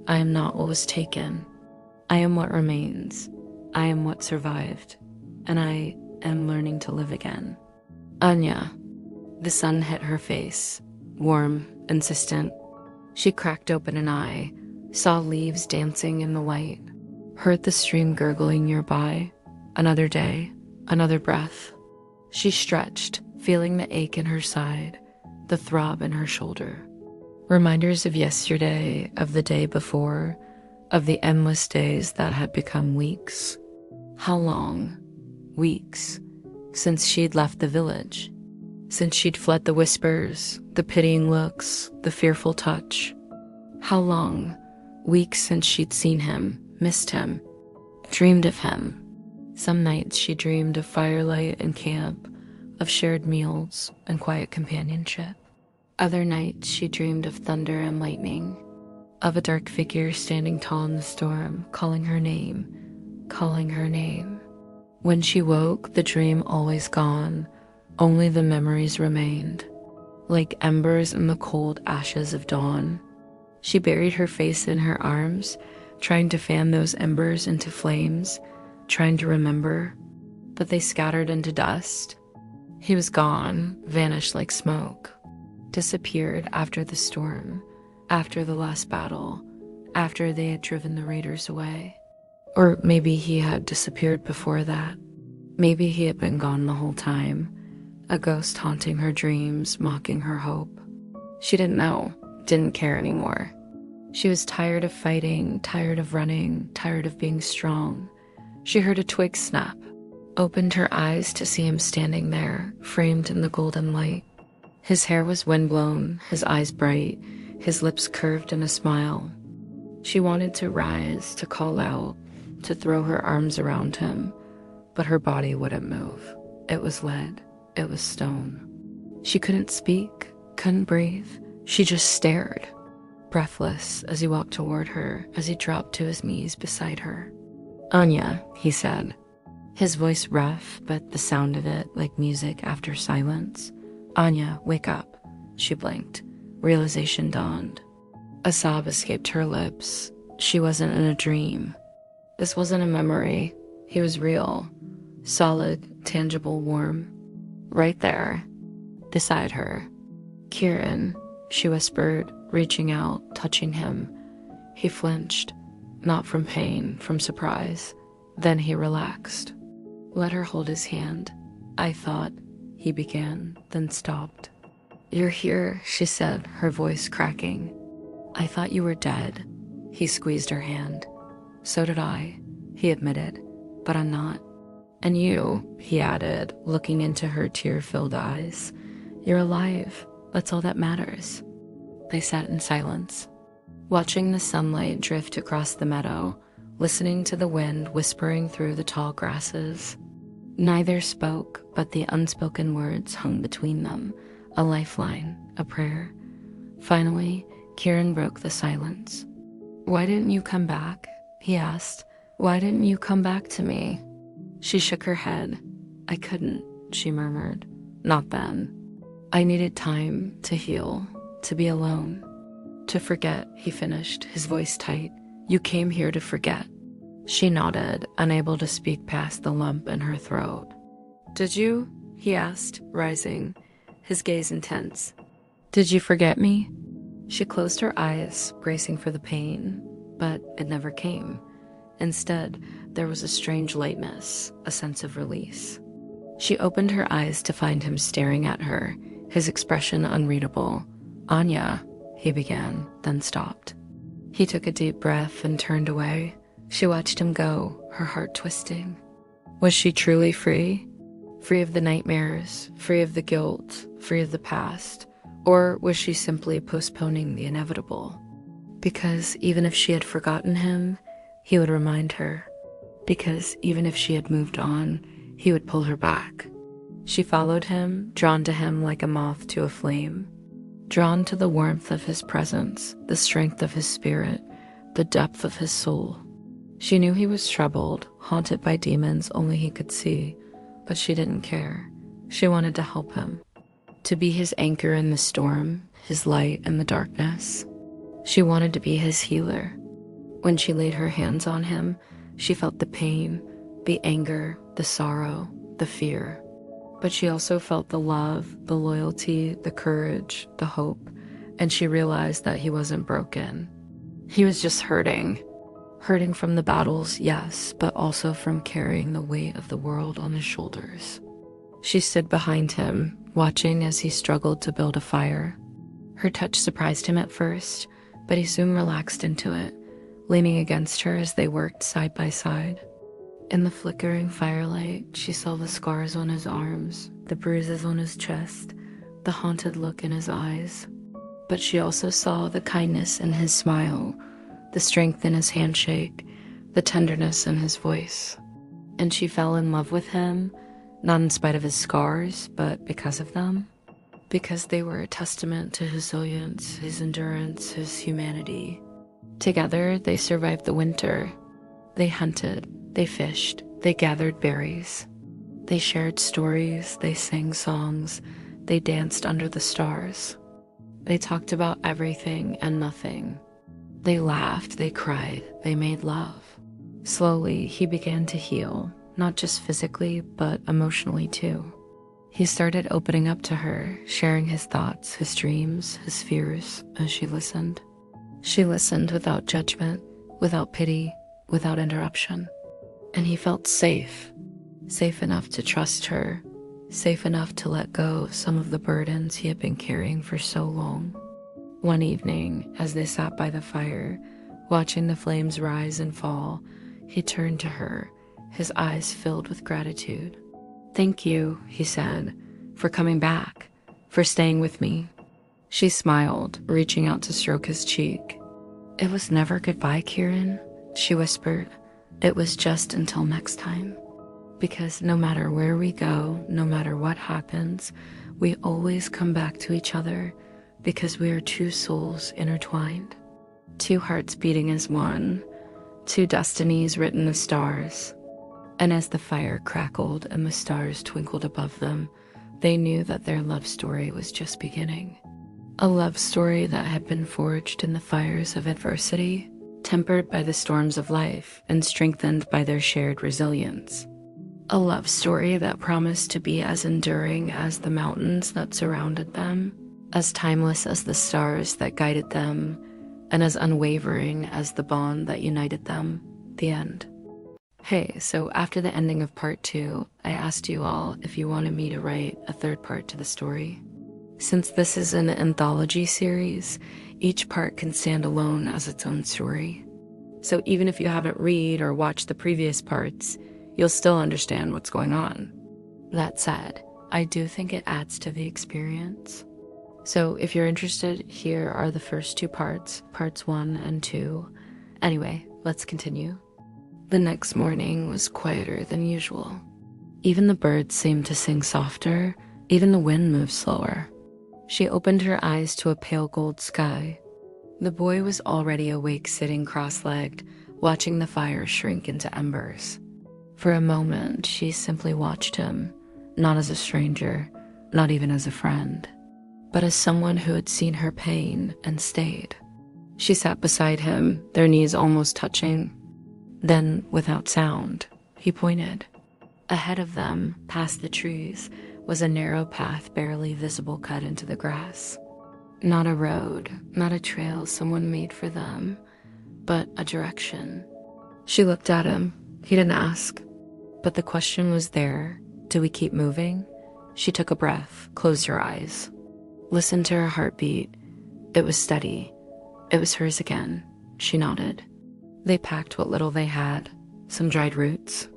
I am not what was taken. I am what remains. I am what survived. And I am learning to live again. Anya. The sun hit her face, warm, insistent. She cracked open an eye, saw leaves dancing in the light, heard the stream gurgling nearby. Another day, another breath. She stretched, feeling the ache in her side, the throb in her shoulder. Reminders of yesterday, of the day before, of the endless days that had become weeks. How long? Weeks. Since she'd left the village. Since she'd fled the whispers, the pitying looks, the fearful touch. How long? Weeks since she'd seen him, missed him, dreamed of him. Some nights she dreamed of firelight and camp, of shared meals and quiet companionship. Other nights she dreamed of thunder and lightning, of a dark figure standing tall in the storm, calling her name, calling her name. When she woke, the dream always gone, only the memories remained, like embers in the cold ashes of dawn. She buried her face in her arms, trying to fan those embers into flames, trying to remember, but they scattered into dust. He was gone, vanished like smoke, disappeared after the storm, after the last battle, after they had driven the raiders away. Or maybe he had disappeared before that. Maybe he had been gone the whole time, a ghost haunting her dreams, mocking her hope. She didn't know, didn't care anymore. She was tired of fighting, tired of running, tired of being strong. She heard a twig snap, opened her eyes to see him standing there, framed in the golden light. His hair was windblown, his eyes bright, his lips curved in a smile. She wanted to rise, to call out, to throw her arms around him, but her body wouldn't move. It was lead. It was stone. She couldn't speak, couldn't breathe. She just stared, breathless, as he walked toward her, as he dropped to his knees beside her. Anya, he said, his voice rough, but the sound of it like music after silence. Anya, wake up. She blinked. Realization dawned. A sob escaped her lips. She wasn't in a dream. This wasn't a memory. He was real, solid, tangible, warm. Right there, beside her. Kieran, she whispered, reaching out, touching him. He flinched, not from pain, from surprise. Then he relaxed. Let her hold his hand. I thought, he began, then stopped. You're here, she said, her voice cracking. I thought you were dead. He squeezed her hand. So did I, he admitted, but I'm not. And you, he added, looking into her tear-filled eyes. You're alive. That's all that matters. They sat in silence, watching the sunlight drift across the meadow, listening to the wind whispering through the tall grasses. Neither spoke, but the unspoken words hung between them, a lifeline, a prayer. Finally, Kieran broke the silence. Why didn't you come back? He asked. Why didn't you come back to me? She shook her head. I couldn't, she murmured. Not then. I needed time to heal, to be alone. To forget, he finished, his voice tight. You came here to forget. She nodded, unable to speak past the lump in her throat. Did you? He asked, rising, his gaze intense. Did you forget me? She closed her eyes, bracing for the pain, but it never came. Instead, there was a strange lightness, a sense of release. She opened her eyes to find him staring at her, his expression unreadable. Anya, he began, then stopped. He took a deep breath and turned away. She watched him go, her heart twisting. Was she truly free? Free of the nightmares, free of the guilt, free of the past? Or was she simply postponing the inevitable? Because even if she had forgotten him, he would remind her. Because even if she had moved on, he would pull her back. She followed him, drawn to him like a moth to a flame. Drawn to the warmth of his presence, the strength of his spirit, the depth of his soul. She knew he was troubled, haunted by demons only he could see, but she didn't care. She wanted to help him, to be his anchor in the storm, his light in the darkness. She wanted to be his healer. When she laid her hands on him, she felt the pain, the anger, the sorrow, the fear. But she also felt the love, the loyalty, the courage, the hope, and she realized that he wasn't broken. He was just hurting. Hurting from the battles, yes, but also from carrying the weight of the world on his shoulders. She stood behind him, watching as he struggled to build a fire. Her touch surprised him at first, but he soon relaxed into it, leaning against her as they worked side by side. In the flickering firelight, she saw the scars on his arms, the bruises on his chest, the haunted look in his eyes. But she also saw the kindness in his smile, the strength in his handshake, the tenderness in his voice. And she fell in love with him, not in spite of his scars, but because of them. Because they were a testament to his resilience, his endurance, his humanity. Together, they survived the winter. They hunted, they fished, they gathered berries. They shared stories, they sang songs, they danced under the stars. They talked about everything and nothing. They laughed, they cried, they made love. Slowly, he began to heal, not just physically, but emotionally too. He started opening up to her, sharing his thoughts, his dreams, his fears, as she listened. She listened without judgment, without pity, without interruption. And he felt safe, safe enough to trust her, safe enough to let go of some of the burdens he had been carrying for so long. One evening, as they sat by the fire, watching the flames rise and fall, he turned to her, his eyes filled with gratitude. Thank you, he said, for coming back, for staying with me. She smiled, reaching out to stroke his cheek. It was never goodbye, Kieran, she whispered. It was just until next time. Because no matter where we go, no matter what happens, we always come back to each other because we are two souls intertwined. Two hearts beating as one, two destinies written in the stars. And as the fire crackled and the stars twinkled above them, they knew that their love story was just beginning. A love story that had been forged in the fires of adversity, tempered by the storms of life and strengthened by their shared resilience. A love story that promised to be as enduring as the mountains that surrounded them, as timeless as the stars that guided them, and as unwavering as the bond that united them. The end. Hey, so after the ending of part 2, I asked you all if you wanted me to write a third part to the story. Since this is an anthology series, each part can stand alone as its own story. So even if you haven't read or watched the previous parts, you'll still understand what's going on. That said, I do think it adds to the experience. So if you're interested, here are the first 2 parts, parts 1 and 2. Anyway, let's continue. The next morning was quieter than usual. Even the birds seemed to sing softer, even the wind moved slower. She opened her eyes to a pale gold sky. The boy was already awake, sitting cross-legged, watching the fire shrink into embers. For a moment, she simply watched him, not as a stranger, not even as a friend, but as someone who had seen her pain and stayed. She sat beside him, their knees almost touching. Then, without sound, he pointed. Ahead of them, past the trees, was a narrow path barely visible cut into the grass. Not a road, not a trail someone made for them, but a direction. She looked at him. He didn't ask. But the question was there. Do we keep moving? She took a breath, closed her eyes. Listened to her heartbeat. It was steady. It was hers again. She nodded. They packed what little they had, some dried roots,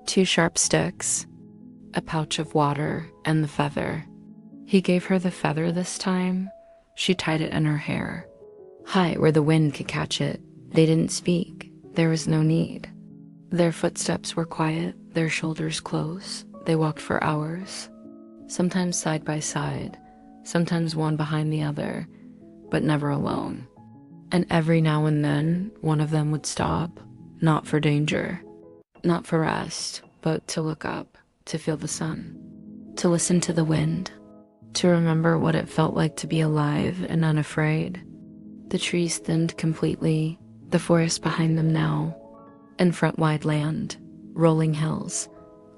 2 sharp sticks, a pouch of water, and the feather. He gave her the feather this time. She tied it in her hair, high where the wind could catch it. They didn't speak. There was no need. Their footsteps were quiet, their shoulders close. They walked for hours, sometimes side by side, sometimes one behind the other, but never alone. And every now and then, one of them would stop, not for danger, not for rest, but to look up, to feel the sun, to listen to the wind, to remember what it felt like to be alive and unafraid. The trees thinned completely, the forest behind them now, and front wide land, rolling hills,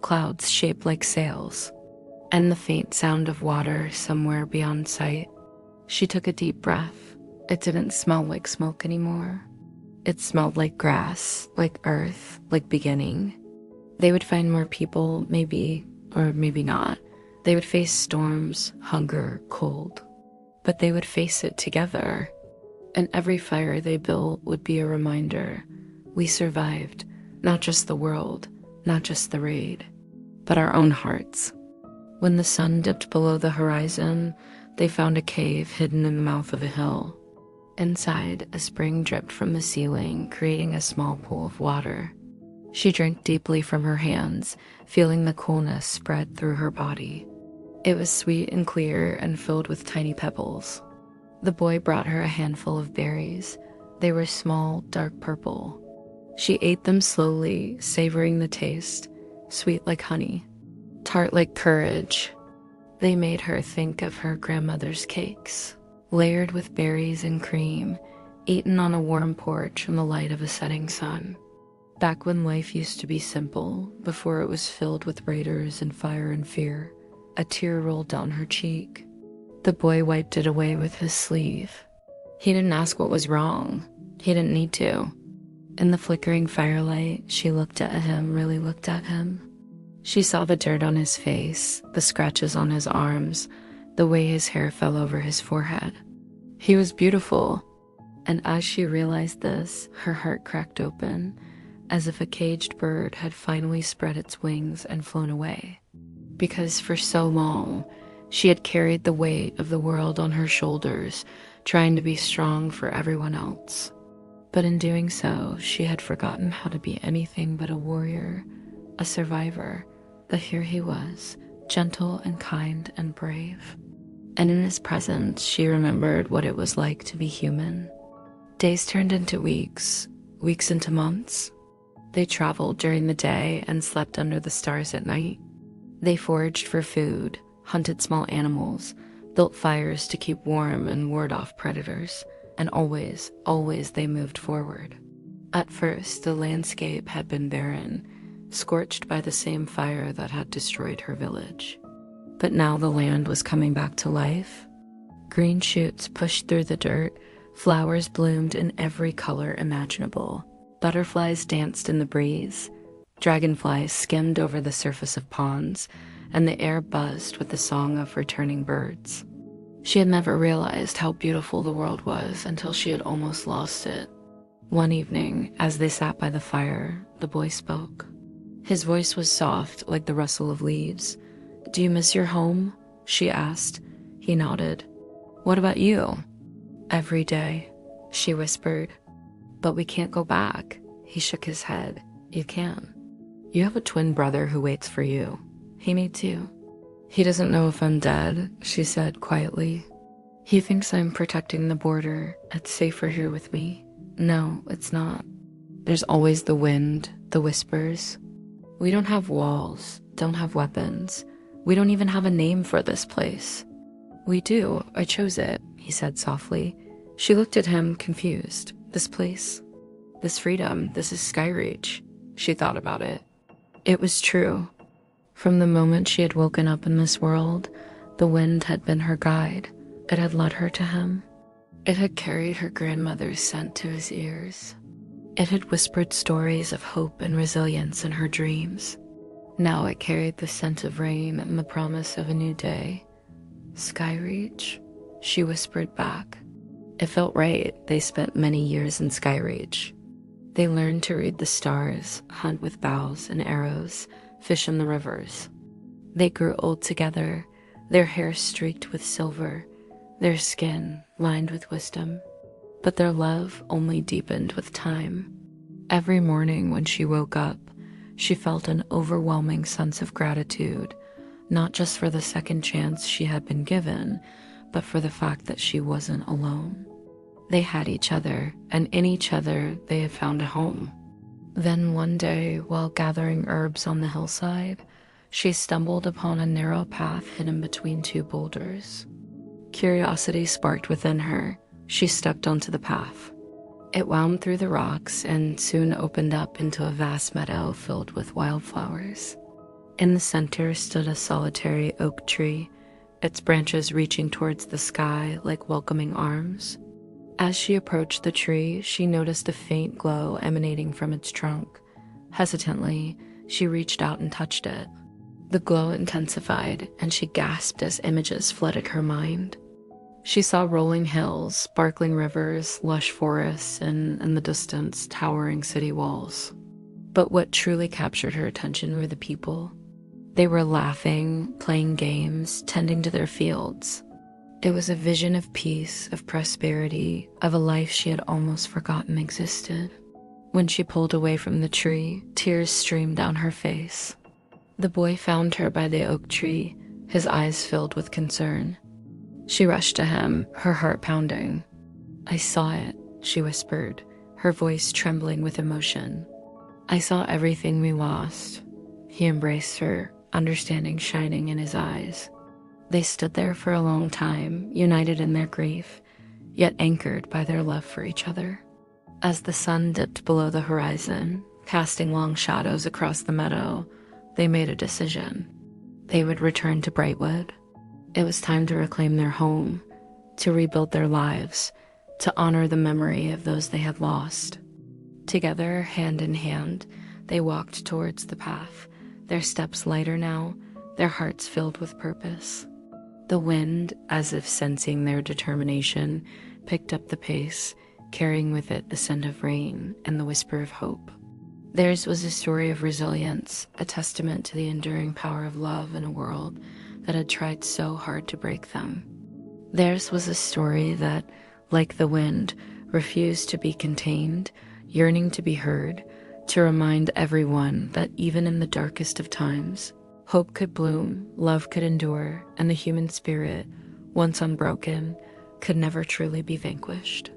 clouds shaped like sails, and the faint sound of water somewhere beyond sight. She took a deep breath. It didn't smell like smoke anymore. It smelled like grass, like earth, like beginning. They would find more people, maybe, or maybe not. They would face storms, hunger, cold. But they would face it together. And every fire they built would be a reminder. We survived, not just the world, not just the raid, but our own hearts. When the sun dipped below the horizon, they found a cave hidden in the mouth of a hill. Inside, a spring dripped from the ceiling, creating a small pool of water. She drank deeply from her hands, feeling the coolness spread through her body. It was sweet and clear and filled with tiny pebbles. The boy brought her a handful of berries. They were small, dark purple. She ate them slowly, savoring the taste, sweet like honey, tart like courage. They made her think of her grandmother's cakes, layered with berries and cream, eaten on a warm porch in the light of a setting sun. Back when life used to be simple, before it was filled with raiders and fire and fear. A tear rolled down her cheek. The boy wiped it away with his sleeve. He didn't ask what was wrong. He didn't need to. In the flickering firelight, she looked at him, really looked at him. She saw the dirt on his face, the scratches on his arms, the way his hair fell over his forehead. He was beautiful, and as she realized this, her heart cracked open, as if a caged bird had finally spread its wings and flown away. Because for so long, she had carried the weight of the world on her shoulders, trying to be strong for everyone else. But in doing so, she had forgotten how to be anything but a warrior, a survivor. But here he was, gentle and kind and brave. And in his presence, she remembered what it was like to be human. Days turned into weeks, weeks into months. They traveled during the day and slept under the stars at night. They foraged for food, hunted small animals, built fires to keep warm and ward off predators, and always, always they moved forward. At first, the landscape had been barren, scorched by the same fire that had destroyed her village. But now the land was coming back to life. Green shoots pushed through the dirt, flowers bloomed in every color imaginable. Butterflies danced in the breeze. Dragonflies skimmed over the surface of ponds, and the air buzzed with the song of returning birds. She had never realized how beautiful the world was until she had almost lost it. One evening, as they sat by the fire, the boy spoke. His voice was soft, like the rustle of leaves. "Do you miss your home?" she asked. He nodded. "What about you?" "Every day," she whispered. "But we can't go back." He shook his head. "You can. You have a twin brother who waits for you. He me too." "He doesn't know if I'm dead," she said quietly. "He thinks I'm protecting the border. It's safer here with me." "No, it's not. There's always the wind, the whispers. We don't have walls, don't have weapons. We don't even have a name for this place." "We do. I chose it," he said softly. She looked at him, confused. "This place? This freedom? This is Skyreach." She thought about it. It was true. From the moment she had woken up in this world, the wind had been her guide. It had led her to him. It had carried her grandmother's scent to his ears. It had whispered stories of hope and resilience in her dreams. Now it carried the scent of rain and the promise of a new day. "Skyreach?" she whispered back. It felt right. They spent many years in Skyreach. They learned to read the stars, hunt with bows and arrows, fish in the rivers. They grew old together, their hair streaked with silver, their skin lined with wisdom. But their love only deepened with time. Every morning when she woke up, she felt an overwhelming sense of gratitude, not just for the second chance she had been given, but for the fact that she wasn't alone. They had each other, and in each other they had found a home. Then one day, while gathering herbs on the hillside, she stumbled upon a narrow path hidden between two boulders. Curiosity sparked within her. She stepped onto the path. It wound through the rocks and soon opened up into a vast meadow filled with wildflowers. In the center stood a solitary oak tree, its branches reaching towards the sky like welcoming arms. As she approached the tree, she noticed a faint glow emanating from its trunk. Hesitantly, she reached out and touched it. The glow intensified, and she gasped as images flooded her mind. She saw rolling hills, sparkling rivers, lush forests, and in the distance, towering city walls. But what truly captured her attention were the people. They were laughing, playing games, tending to their fields. It was a vision of peace, of prosperity, of a life she had almost forgotten existed. When she pulled away from the tree, tears streamed down her face. The boy found her by the oak tree, his eyes filled with concern. She rushed to him, her heart pounding. "I saw it," she whispered, her voice trembling with emotion. "I saw everything we lost." He embraced her, understanding shining in his eyes. They stood there for a long time, united in their grief, yet anchored by their love for each other. As the sun dipped below the horizon, casting long shadows across the meadow, they made a decision. They would return to Brightwood. It was time to reclaim their home, to rebuild their lives, to honor the memory of those they had lost. Together, hand in hand, they walked towards the path, their steps lighter now, their hearts filled with purpose. The wind, as if sensing their determination, picked up the pace, carrying with it the scent of rain and the whisper of hope. Theirs was a story of resilience, a testament to the enduring power of love in a world that had tried so hard to break them. Theirs was a story that, like the wind, refused to be contained, yearning to be heard, to remind everyone that even in the darkest of times, hope could bloom, love could endure, and the human spirit, once unbroken, could never truly be vanquished.